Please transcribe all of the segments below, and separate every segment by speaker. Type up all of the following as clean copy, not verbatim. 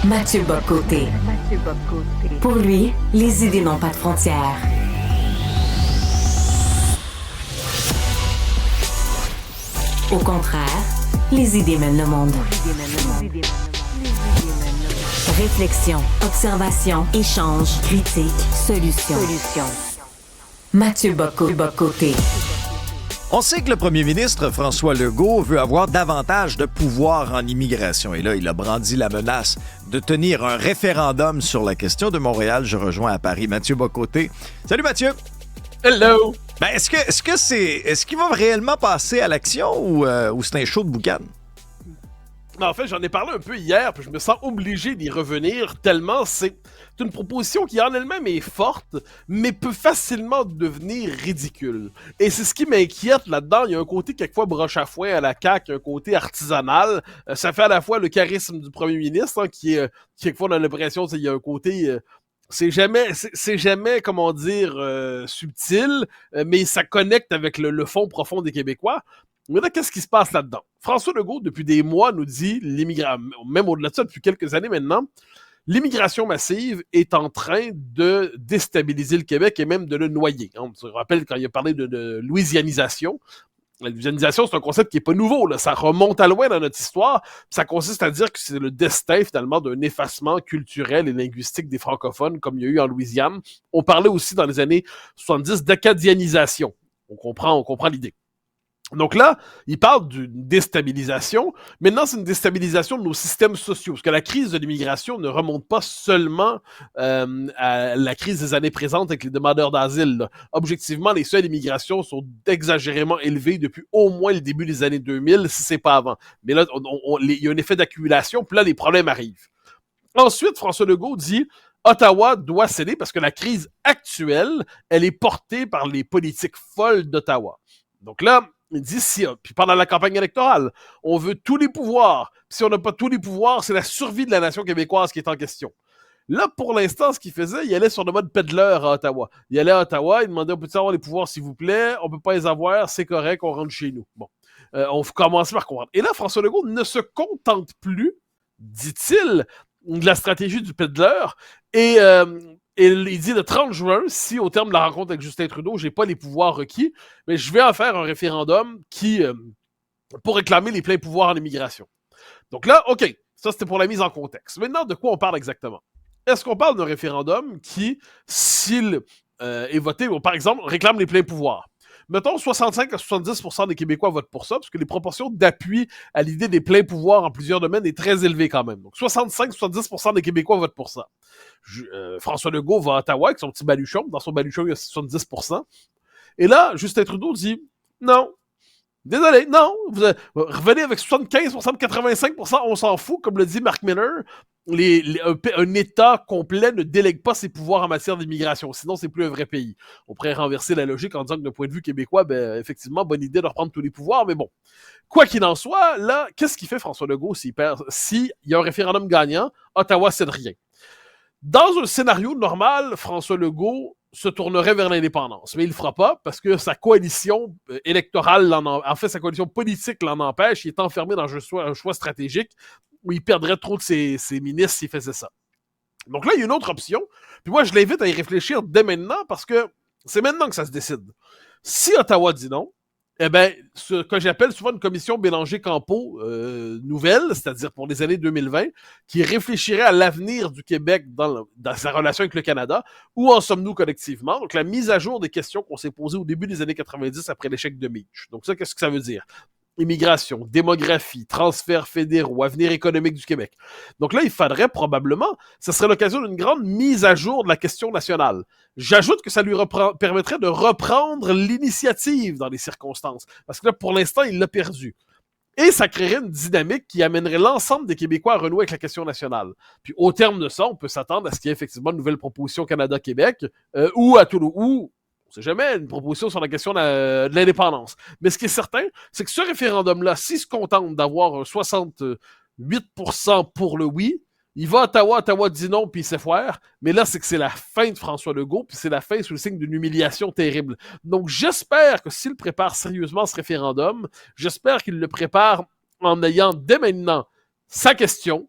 Speaker 1: Mathieu Bock-Côté. Pour lui, les idées n'ont pas de frontières. Au contraire, les idées mènent le monde. Réflexion, observation, échange, critique, solution. Mathieu Bock-Côté.
Speaker 2: On sait que le premier ministre François Legault veut avoir davantage de pouvoir en immigration. Et là, il a brandi la menace de tenir un référendum sur la question de Montréal. Je rejoins à Paris Mathieu Bock-Côté. Salut Mathieu!
Speaker 3: Hello!
Speaker 2: Ben, est-ce qu'il va réellement passer à l'action ou c'est un show de boucan?
Speaker 3: En fait, j'en ai parlé un peu hier, puis je me sens obligé d'y revenir tellement c'est une proposition qui en elle-même est forte, mais peut facilement devenir ridicule. Et c'est ce qui m'inquiète là-dedans. Il y a un côté quelquefois broche à foin à la CAQ, un côté artisanal. Ça fait à la fois le charisme du premier ministre, qui est quelquefois on a l'impression qu'il y a un côté... c'est jamais, comment dire, subtil, mais ça connecte avec le fond profond des Québécois. Mais là, qu'est-ce qui se passe là-dedans? François Legault, depuis des mois, nous dit, même au-delà de ça, depuis quelques années maintenant, l'immigration massive est en train de déstabiliser le Québec et même de le noyer. On se rappelle quand il a parlé de louisianisation. La louisianisation, c'est un concept qui n'est pas nouveau. Là. Ça remonte à loin dans notre histoire. Ça consiste à dire que c'est le destin, finalement, d'un effacement culturel et linguistique des francophones, comme il y a eu en Louisiane. On parlait aussi, dans les années 70, d'acadianisation. On comprend l'idée. Donc là, il parle d'une déstabilisation. Maintenant, c'est une déstabilisation de nos systèmes sociaux, parce que la crise de l'immigration ne remonte pas seulement à la crise des années présentes avec les demandeurs d'asile. Là. Objectivement, les seuils d'immigration sont exagérément élevés depuis au moins le début des années 2000, si c'est pas avant. Mais là, il y a un effet d'accumulation, puis là, les problèmes arrivent. Ensuite, François Legault dit Ottawa doit céder parce que la crise actuelle, elle est portée par les politiques folles d'Ottawa. Donc là, il dit puis pendant la campagne électorale, on veut tous les pouvoirs. Puis si on n'a pas tous les pouvoirs, c'est la survie de la nation québécoise qui est en question. Là, pour l'instant, ce qu'il faisait, il allait sur le mode peddler à Ottawa. Il allait à Ottawa, il demandait, on peut avoir les pouvoirs, s'il vous plaît? On peut pas les avoir, c'est correct, on rentre chez nous. Bon. On commence par comprendre. Et là, François Legault ne se contente plus, dit-il, de la stratégie du peddler. Et il dit le 30 juin, si au terme de la rencontre avec Justin Trudeau, j'ai pas les pouvoirs requis, mais je vais en faire un référendum pour réclamer les pleins pouvoirs en immigration. Donc là, OK, ça c'était pour la mise en contexte. Maintenant, de quoi on parle exactement? Est-ce qu'on parle d'un référendum qui, s'il est voté, par exemple, réclame les pleins pouvoirs? Mettons 65 à 70% des Québécois votent pour ça, parce que les proportions d'appui à l'idée des pleins pouvoirs en plusieurs domaines est très élevée quand même. Donc 65-70% des Québécois votent pour ça. François Legault va à Ottawa avec son petit baluchon. Dans son baluchon, il y a 70%. Et là, Justin Trudeau dit non. Désolé, non. Vous revenez avec 75%, 85%, on s'en fout. Comme le dit Mark Miller, un État complet ne délègue pas ses pouvoirs en matière d'immigration. Sinon, c'est plus un vrai pays. On pourrait renverser la logique en disant que d'un point de vue québécois, effectivement, bonne idée de reprendre tous les pouvoirs, mais bon. Quoi qu'il en soit, là, qu'est-ce qu'il fait François Legault s'il y a un référendum gagnant? Ottawa cède rien. Dans un scénario normal, François Legault se tournerait vers l'indépendance. Mais il ne le fera pas parce que sa coalition électorale, en fait, sa coalition politique l'en empêche. Il est enfermé dans un choix stratégique où il perdrait trop de ses ministres s'il faisait ça. Donc là, il y a une autre option. Puis moi, je l'invite à y réfléchir dès maintenant parce que c'est maintenant que ça se décide. Si Ottawa dit non, eh bien, ce que j'appelle souvent une commission Bélanger-Campeau nouvelle, c'est-à-dire pour les années 2020, qui réfléchirait à l'avenir du Québec dans sa relation avec le Canada. Où en sommes-nous collectivement? Donc, la mise à jour des questions qu'on s'est posées au début des années 90 après l'échec de Mitch. Donc ça, qu'est-ce que ça veut dire? Immigration, démographie, transferts fédéraux, avenir économique du Québec. Donc là, il faudrait probablement, ce serait l'occasion d'une grande mise à jour de la question nationale. J'ajoute que ça lui permettrait de reprendre l'initiative dans les circonstances. Parce que là, pour l'instant, il l'a perdu. Et ça créerait une dynamique qui amènerait l'ensemble des Québécois à renouer avec la question nationale. Puis au terme de ça, on peut s'attendre à ce qu'il y ait effectivement une nouvelle proposition Canada-Québec ou à Toulouse, ou on sait jamais, une proposition sur la question de l'indépendance. Mais ce qui est certain, c'est que ce référendum-là, s'il se contente d'avoir 68% pour le oui, il va à Ottawa, Ottawa dit non, puis il sait faire. Mais là, c'est que c'est la fin de François Legault, puis c'est la fin sous le signe d'une humiliation terrible. Donc, j'espère que s'il prépare sérieusement ce référendum, j'espère qu'il le prépare en ayant dès maintenant sa question,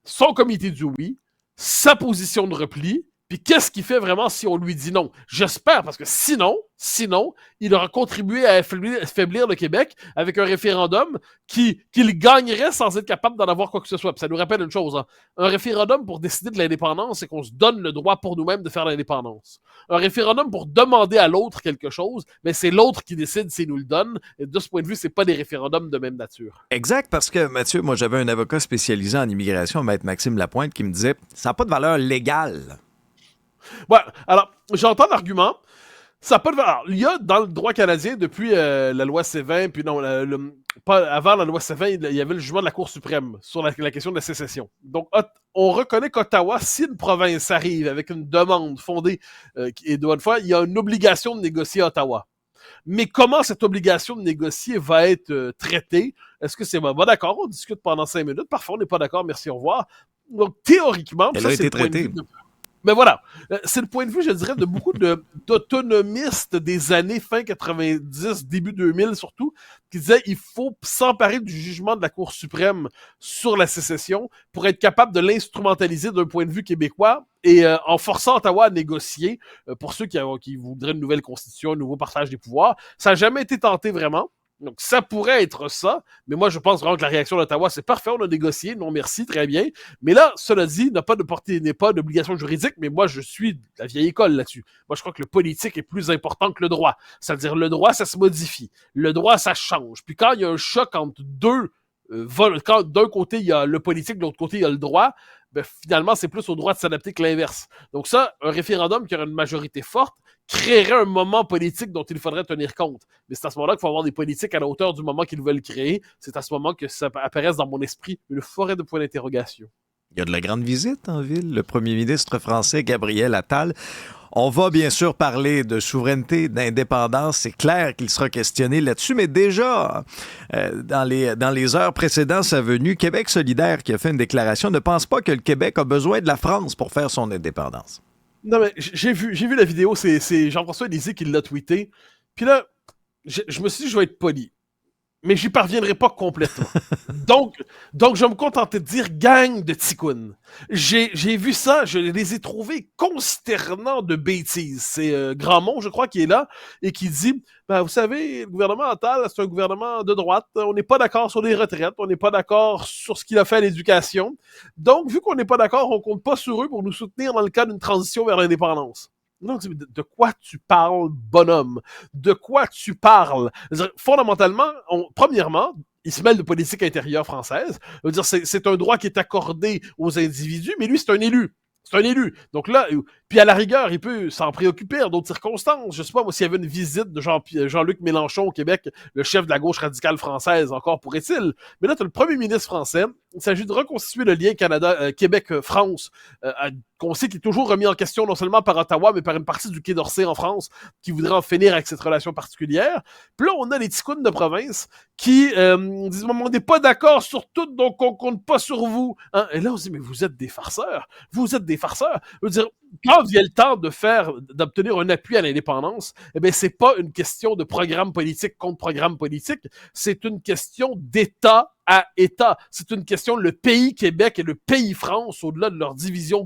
Speaker 3: son comité du oui, sa position de repli, puis qu'est-ce qu'il fait vraiment si on lui dit non? J'espère, parce que sinon, il aura contribué à affaiblir le Québec avec un référendum qu'il gagnerait sans être capable d'en avoir quoi que ce soit. Puis ça nous rappelle une chose, hein. Un référendum pour décider de l'indépendance, c'est qu'on se donne le droit pour nous-mêmes de faire l'indépendance. Un référendum pour demander à l'autre quelque chose, mais c'est l'autre qui décide s'il nous le donne. Et de ce point de vue, c'est pas des référendums de même nature.
Speaker 2: Exact, parce que, Mathieu, moi, j'avais un avocat spécialisé en immigration, Maître Maxime Lapointe, qui me disait ça n'a pas de valeur légale.
Speaker 3: Ouais, alors, j'entends l'argument. Ça a pas de valeur. Il y a dans le droit canadien, depuis la loi C20, puis non, pas, avant la loi C20, il y avait le jugement de la Cour suprême sur la question de la sécession. Donc, on reconnaît qu'Ottawa, si une province arrive avec une demande fondée, et de bonne foi, il y a une obligation de négocier à Ottawa. Mais comment cette obligation de négocier va être traitée? Est-ce que c'est bon, d'accord, on discute pendant 5 minutes, parfois on n'est pas d'accord, merci, au revoir. Donc, théoriquement,
Speaker 2: Elle
Speaker 3: ça,
Speaker 2: a
Speaker 3: c'est
Speaker 2: été
Speaker 3: le point de
Speaker 2: traitée.
Speaker 3: vue mais voilà, c'est le point de vue, je dirais, de beaucoup d'autonomistes des années fin 90, début 2000 surtout, qui disaient il faut s'emparer du jugement de la Cour suprême sur la sécession pour être capable de l'instrumentaliser d'un point de vue québécois et en forçant Ottawa à négocier pour ceux qui voudraient une nouvelle constitution, un nouveau partage des pouvoirs. Ça n'a jamais été tenté vraiment. Donc, ça pourrait être ça, mais moi, je pense vraiment que la réaction d'Ottawa, c'est parfait, on a négocié, non merci, très bien. Mais là, cela dit, n'a pas de portée, n'est pas d'obligation juridique, mais moi, je suis de la vieille école là-dessus. Moi, je crois que le politique est plus important que le droit. C'est-à-dire, le droit, ça se modifie. Le droit, ça change. Puis quand il y a un choc entre deux quand d'un côté, il y a le politique, de l'autre côté, il y a le droit, ben, finalement, c'est plus au droit de s'adapter que l'inverse. Donc ça, un référendum qui aurait une majorité forte créerait un moment politique dont il faudrait tenir compte. Mais c'est à ce moment-là qu'il faut avoir des politiques à la hauteur du moment qu'ils veulent créer. C'est à ce moment que ça apparaisse dans mon esprit une forêt de points d'interrogation.
Speaker 2: Il y a de la grande visite en ville. Le premier ministre français, Gabriel Attal. On va bien sûr parler de souveraineté, d'indépendance. C'est clair qu'il sera questionné là-dessus, mais déjà, dans les heures précédant sa venue, Québec solidaire, qui a fait une déclaration, ne pense pas que le Québec a besoin de la France pour faire son indépendance.
Speaker 3: Non, mais j'ai vu la vidéo, c'est Jean-François Lisée qui l'a tweeté. Puis là, je me suis dit, je vais être poli. Mais j'y parviendrai pas complètement. Donc, je vais me contenter de dire gang de ticounes. J'ai vu ça, je les ai trouvés consternants de bêtises. C'est Grandmont, je crois, qui est là et qui dit, ben, vous savez, le gouvernement Attal, c'est un gouvernement de droite. On n'est pas d'accord sur les retraites, on n'est pas d'accord sur ce qu'il a fait à l'éducation. Donc, vu qu'on n'est pas d'accord, on compte pas sur eux pour nous soutenir dans le cas d'une transition vers l'indépendance. Non, de quoi tu parles, bonhomme? De quoi tu parles? Fondamentalement, premièrement, il se mêle de politique intérieure française. C'est un droit qui est accordé aux individus, mais lui, c'est un élu. C'est un élu. Donc là, puis à la rigueur, il peut s'en préoccuper en d'autres circonstances. Je sais pas, moi, s'il y avait une visite de Jean-Luc Mélenchon au Québec, le chef de la gauche radicale française, encore pourrait-il. Mais là, tu as le premier ministre français. Il s'agit de reconstituer le lien Québec-France, qu'on sait qu'il est toujours remis en question non seulement par Ottawa, mais par une partie du Quai d'Orsay en France, qui voudrait en finir avec cette relation particulière. Puis là, on a les ticounes de province qui disent « on n'est pas d'accord sur tout, donc on compte pas sur vous. Hein? » Et là, on se dit « mais vous êtes des farceurs. Vous êtes des farceurs. » Je veux dire, quand vient le temps d'obtenir un appui à l'indépendance, eh bien, c'est pas une question de programme politique contre programme politique, c'est une question d'État à État. C'est une question, le pays Québec et le pays France, au-delà de leur division,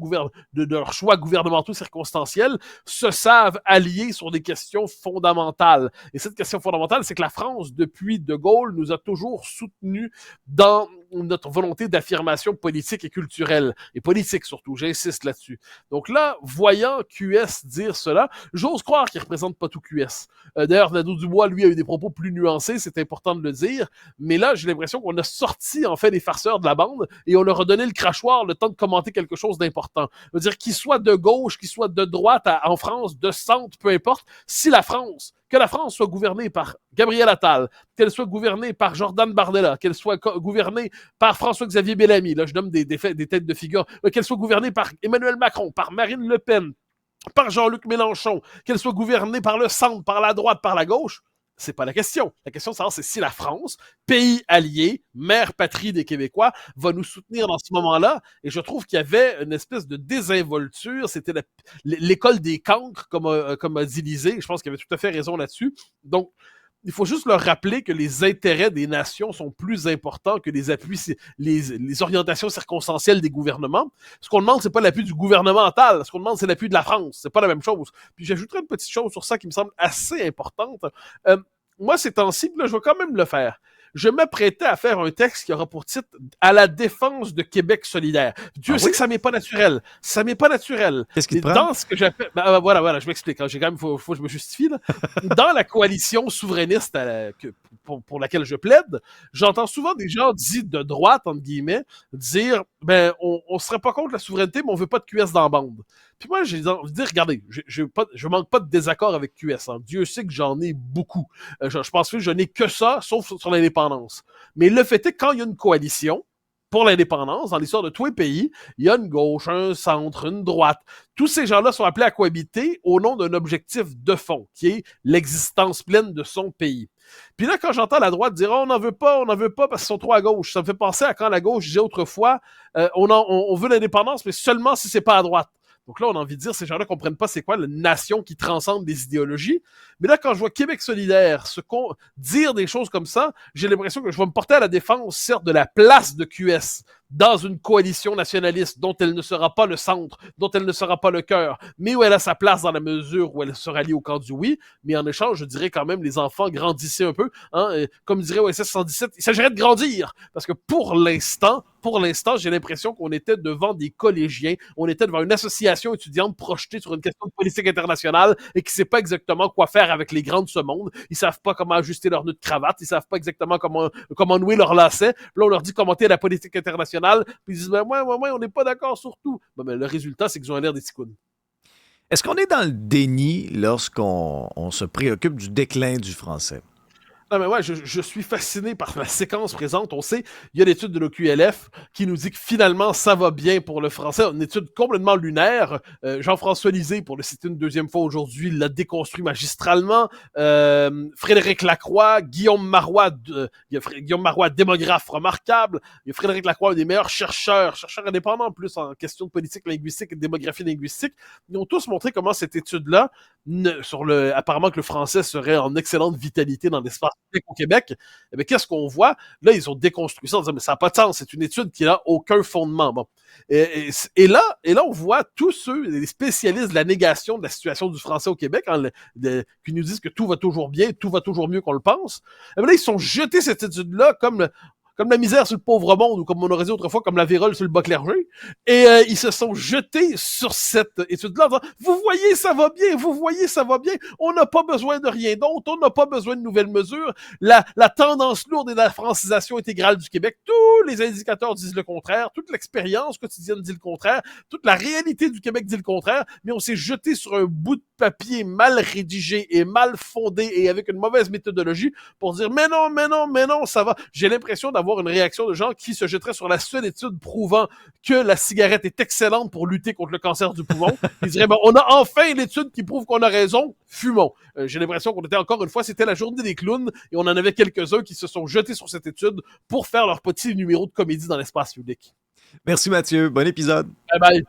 Speaker 3: de leurs choix gouvernementaux circonstanciels, se savent allier sur des questions fondamentales. Et cette question fondamentale, c'est que la France, depuis De Gaulle, nous a toujours soutenus dans notre volonté d'affirmation politique et culturelle. Et politique surtout, j'insiste là-dessus. Donc là, voyant QS dire cela, j'ose croire qu'il ne représente pas tout QS. D'ailleurs, Nadeau-Dubois, lui, a eu des propos plus nuancés, c'est important de le dire, mais là, j'ai l'impression qu'on a sorti, en fait, les farceurs de la bande et on leur a donné le crachoir le temps de commenter quelque chose d'important. Je veux dire, qu'il soit de gauche, qu'il soit de droite en France, de centre, peu importe, si que la France soit gouvernée par Gabriel Attal, qu'elle soit gouvernée par Jordan Bardella, qu'elle soit gouvernée par François-Xavier Bellamy, là je nomme des têtes de figure, qu'elle soit gouvernée par Emmanuel Macron, par Marine Le Pen, par Jean-Luc Mélenchon, qu'elle soit gouvernée par le centre, par la droite, par la gauche, c'est pas la question. La question, c'est si la France, pays allié, mère patrie des Québécois, va nous soutenir dans ce moment-là. Et je trouve qu'il y avait une espèce de désinvolture. C'était l'école des cancres, comme a dit Lisée. Je pense qu'il avait tout à fait raison là-dessus. Donc, il faut juste leur rappeler que les intérêts des nations sont plus importants que les appuis, les orientations circonstancielles des gouvernements. Ce qu'on demande, c'est pas l'appui du gouvernemental. Ce qu'on demande, c'est l'appui de la France. C'est pas la même chose. Puis j'ajouterai une petite chose sur ça qui me semble assez importante. Moi, ces temps-ci, là, je vais quand même le faire. Je m'apprêtais à faire un texte qui aura pour titre « À la défense de Québec solidaire ». Dieu sait que ça m'est pas naturel. Ça m'est pas naturel.
Speaker 2: Qu'est-ce qui te prend?
Speaker 3: Dans ce que j'appelle... voilà, je m'explique. Hein. J'ai quand même, faut que je me justifie. Là. Dans la coalition souverainiste pour laquelle je plaide, j'entends souvent des gens dits de droite, entre guillemets, dire « on serait pas contre la souveraineté, mais on veut pas de QS dans la bande ». Puis moi, j'ai envie de dire, regardez, je manque pas de désaccord avec QS. Hein. Dieu sait que j'en ai beaucoup. Je pense que je n'ai que ça, sauf sur l'indépendance. Mais le fait est que quand il y a une coalition pour l'indépendance, dans l'histoire de tous les pays, il y a une gauche, un centre, une droite. Tous ces gens-là sont appelés à cohabiter au nom d'un objectif de fond, qui est l'existence pleine de son pays. Puis là, quand j'entends la droite dire « on n'en veut pas parce qu'ils sont trop à gauche », ça me fait penser à quand la gauche disait autrefois on veut l'indépendance, mais seulement si c'est pas à droite. Donc là, on a envie de dire, ces gens-là comprennent pas c'est quoi la nation qui transcende les idéologies. Mais là, quand je vois Québec solidaire dire des choses comme ça, j'ai l'impression que je vais me porter à la défense, certes, de la place de QS dans une coalition nationaliste dont elle ne sera pas le centre, dont elle ne sera pas le cœur, mais où elle a sa place dans la mesure où elle se rallie au camp du oui. Mais en échange, je dirais quand même, les enfants grandissaient un peu. Hein, comme dirait OSS 117, il s'agirait de grandir. Parce que pour l'instant, j'ai l'impression qu'on était devant des collégiens, on était devant une association étudiante projetée sur une question de politique internationale et qui sait pas exactement quoi faire avec les grands de ce monde. Ils savent pas comment ajuster leur nœud de cravate, ils savent pas exactement comment nouer leur lacet. Là, on leur dit commenter la politique internationale, puis ils disent on n'est pas d'accord sur tout. Le résultat, c'est qu'ils ont l'air des ticounes.
Speaker 2: Est-ce qu'on est dans le déni lorsqu'on se préoccupe du déclin du français?
Speaker 3: Non, mais ouais, je suis fasciné par la séquence présente. On sait, il y a l'étude de l'OQLF qui nous dit que finalement, ça va bien pour le français. Une étude complètement lunaire. Jean-François Lisée, pour le citer une deuxième fois aujourd'hui, l'a déconstruit magistralement. Frédéric Lacroix, Guillaume Marois, démographe remarquable. Il y a Frédéric Lacroix, un des meilleurs chercheurs indépendants en plus en question de politique linguistique et de démographie linguistique. Ils ont tous montré comment cette étude-là, apparemment que le français serait en excellente vitalité dans l'espace au Québec, eh bien, qu'est-ce qu'on voit? Là, ils ont déconstruit ça en disant, mais ça n'a pas de sens, c'est une étude qui n'a aucun fondement. Bon. Et là, on voit tous ceux, les spécialistes de la négation de la situation du français au Québec, qui nous disent que tout va toujours bien, tout va toujours mieux qu'on le pense. Eh bien, là, ils sont jetés cette étude-là comme la misère sur le pauvre monde, ou comme on aurait dit autrefois, comme la vérole sur le bas clergé. Et ils se sont jetés sur cette étude-là en disant, vous voyez, ça va bien, on n'a pas besoin de rien d'autre, on n'a pas besoin de nouvelles mesures. La tendance lourde est la francisation intégrale du Québec. Tous les indicateurs disent le contraire, toute l'expérience quotidienne dit le contraire, toute la réalité du Québec dit le contraire, mais on s'est jeté sur un bout de papier mal rédigé et mal fondé et avec une mauvaise méthodologie pour dire, mais non, ça va. J'ai l'impression d'avoir une réaction de gens qui se jetteraient sur la seule étude prouvant que la cigarette est excellente pour lutter contre le cancer du poumon. Ils diraient, on a enfin l'étude qui prouve qu'on a raison, fumons. J'ai l'impression qu'on était encore une fois, c'était la journée des clowns et on en avait quelques-uns qui se sont jetés sur cette étude pour faire leur petit numéro de comédie dans l'espace public.
Speaker 2: Merci Mathieu, bon épisode.
Speaker 3: Bye bye.